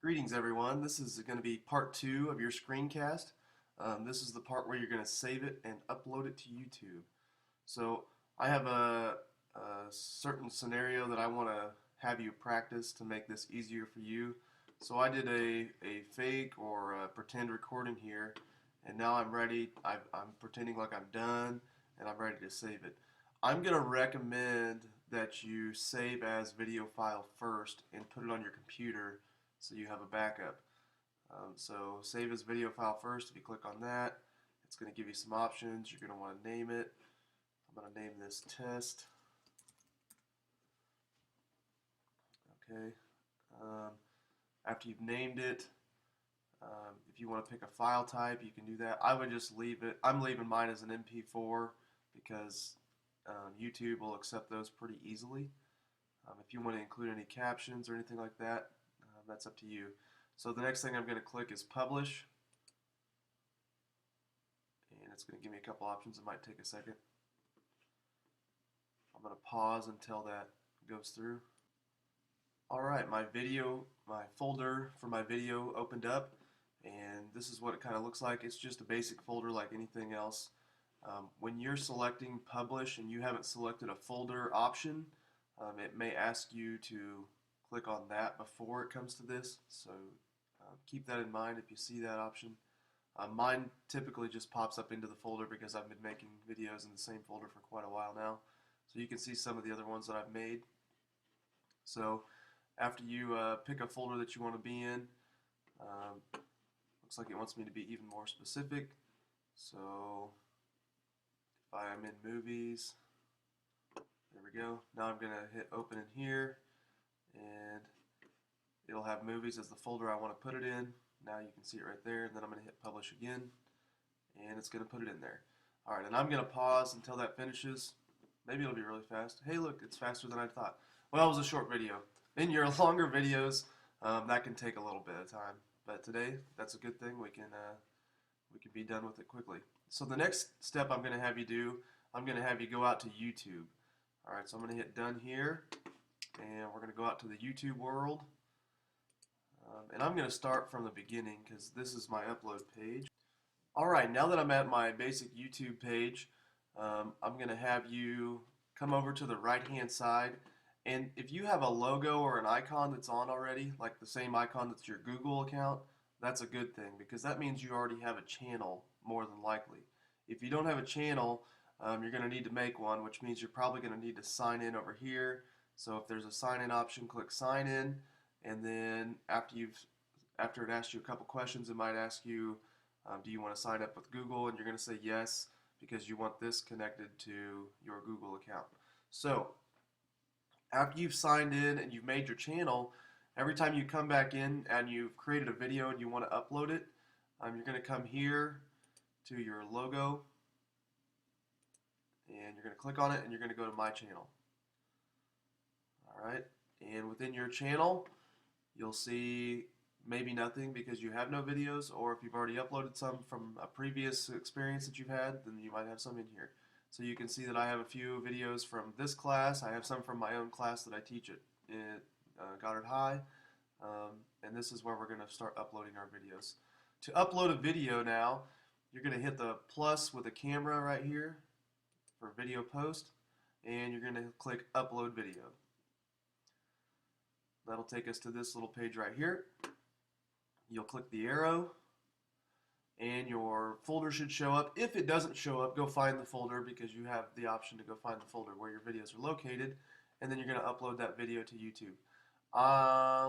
Greetings everyone, this is going to be part 2 of your screencast. This is the part where you're going to save it and upload it to YouTube. So I have a certain scenario that I want to have you practice to make this easier for you. So I did a fake or a pretend recording here, and now I'm ready. I'm pretending like I'm done and I'm ready to save it. I'm going to recommend that you save as video file first and put it on your computer so you have a backup. So save as video file first. If you click on that, it's going to give you some options. You're going to want to name it. I'm going to name this test. Okay. After you've named it, if you want to pick a file type, you can do that. I would just leave it. I'm leaving mine as an MP4 because YouTube will accept those pretty easily. If you want to include any captions or anything like that, that's up to you. So the next thing I'm going to click is publish, and it's going to give me a couple options. It might take a second. I'm going to pause until that goes through. Alright, my folder for my video opened up, and this is what it kind of looks like. It's just a basic folder like anything else. When you're selecting publish and you haven't selected a folder option, it may ask you to click on that before it comes to this, so keep that in mind if you see that option. Mine typically just pops up into the folder because I've been making videos in the same folder for quite a while now, so you can see some of the other ones that I've made. So after you pick a folder that you want to be in, looks like it wants me to be even more specific, so if I am in movies, there we go. Now I'm going to hit open in here, and it'll have movies as the folder I want to put it in. Now you can see it right there, and then I'm going to hit publish again, and it's going to put it in there. Alright, and I'm going to pause until that finishes. Maybe it'll be really fast. Hey look, it's faster than I thought. Well, it was a short video. In your longer videos, that can take a little bit of time, but today that's a good thing. We can be done with it quickly. So the next step I'm going to have you do, I'm going to have you go out to YouTube. Alright, so I'm going to hit done here, and we're going to go out to the YouTube world, and I'm going to start from the beginning because this is my upload page. Alright, now that I'm at my basic YouTube page, I'm going to have you come over to the right hand side, and if you have a logo or an icon that's on already, like the same icon that's your Google account, that's a good thing because that means you already have a channel more than likely. If you don't have a channel, you're going to need to make one, which means you're probably going to need to sign in over here. So if there's a sign in option, click sign in, and then after it asks you a couple questions, it might ask you, do you want to sign up with Google, and you're going to say yes because you want this connected to your Google account. So after you've signed in and you've made your channel, every time you come back in and you've created a video and you want to upload it, you're going to come here to your logo, and you're going to click on it, and you're going to go to my channel. Alright, and within your channel you'll see maybe nothing because you have no videos, or if you've already uploaded some from a previous experience that you've had, then you might have some in here. So you can see that I have a few videos from this class. I have some from my own class that I teach at Goddard High, and this is where we're going to start uploading our videos. To upload a video now, you're going to hit the plus with a camera right here for video post, and you're going to click upload video. That'll take us to this little page right here. You'll click the arrow, and your folder should show up. If it doesn't show up, go find the folder because you have the option to go find the folder where your videos are located, and then you're going to upload that video to YouTube.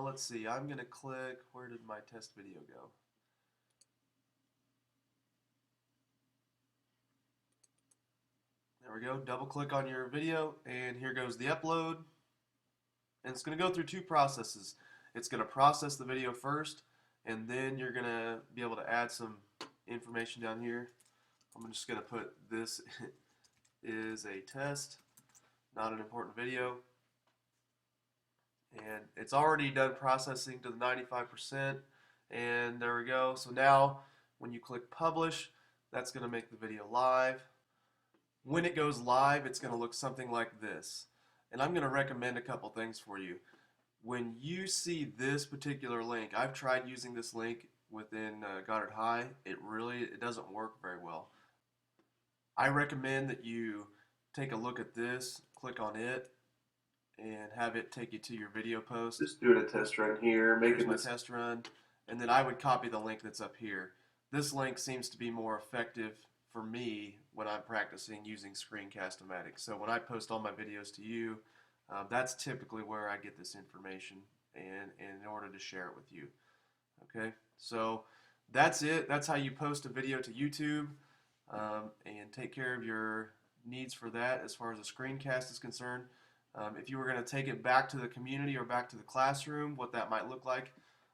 Let's see, I'm going to click, where did my test video go? There we go, double click on your video, and here goes the upload. And it's going to go through two processes. It's going to process the video first, and then you're going to be able to add some information down here. I'm just going to put this is a test, not an important video. And it's already done processing to the 95%, and there we go. So now when you click publish, that's going to make the video live. When it goes live, it's going to look something like this. And I'm going to recommend a couple things for you. when you see this particular link, I've tried using this link within Goddard High. It doesn't work very well. I recommend that you take a look at this, click on it, and have it take you to your video post. Just doing a test run here, making my test run, and then I would copy the link that's up here. This link seems to be more effective for me when I'm practicing using ScreenCast-O-Matic. So when I post all my videos to you, that's typically where I get this information and in order to share it with you. Okay, so that's it. That's how you post a video to YouTube and take care of your needs for that as far as a screencast is concerned. If you were going to take it back to the community or back to the classroom, what that might look like,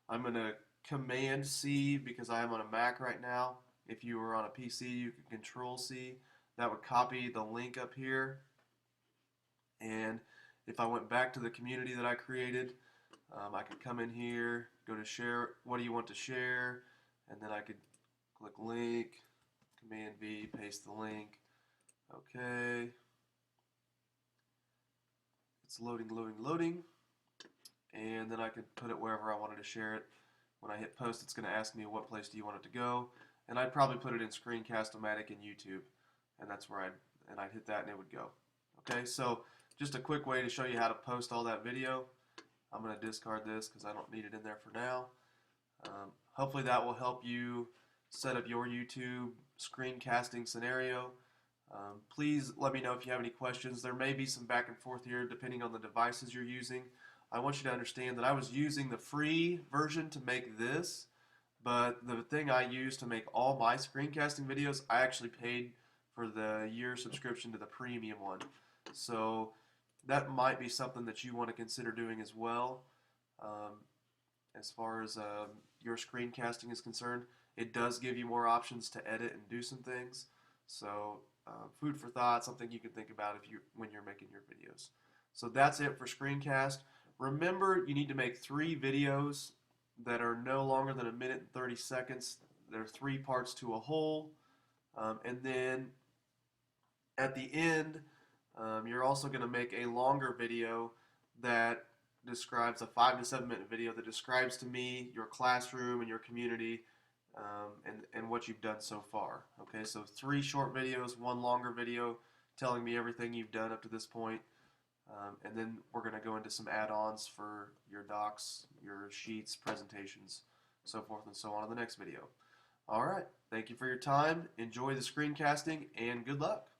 I'm going to Command C because I am on a Mac right now. If you were on a PC, you could Control C. That would copy the link up here. And if I went back to the community that I created, I could come in here, go to share, what do you want to share, and then I could click link, Command V, paste the link. Okay. It's loading, loading, loading. And then I could put it wherever I wanted to share it. When I hit post, it's going to ask me what place do you want it to go. And I'd probably put it in ScreenCast-O-Matic and YouTube. And that's where I'd hit that and it would go. Okay, so just a quick way to show you how to post all that video. I'm going to discard this because I don't need it in there for now. Hopefully that will help you set up your YouTube screencasting scenario. Please let me know if you have any questions. There may be some back and forth here depending on the devices you're using. I want you to understand that I was using the free version to make this, but the thing I use to make all my screencasting videos, I actually paid for the year subscription to the premium one. So that might be something that you want to consider doing as well. As far as your screencasting is concerned, it does give you more options to edit and do some things. So food for thought, something you can think about when you're making your videos. So that's it for screencast. Remember, you need to make 3 videos that are no longer than 1 minute and 30 seconds. There are 3 parts to a whole. And then at the end, you're also going to make a longer video that describes a 5 to 7 minute video that describes to me your classroom and your community and what you've done so far. Okay, so 3 short videos, 1 longer video telling me everything you've done up to this point. And then we're going to go into some add-ons for your docs, your sheets, presentations, so forth and so on in the next video. All right, thank you for your time. Enjoy the screencasting and good luck.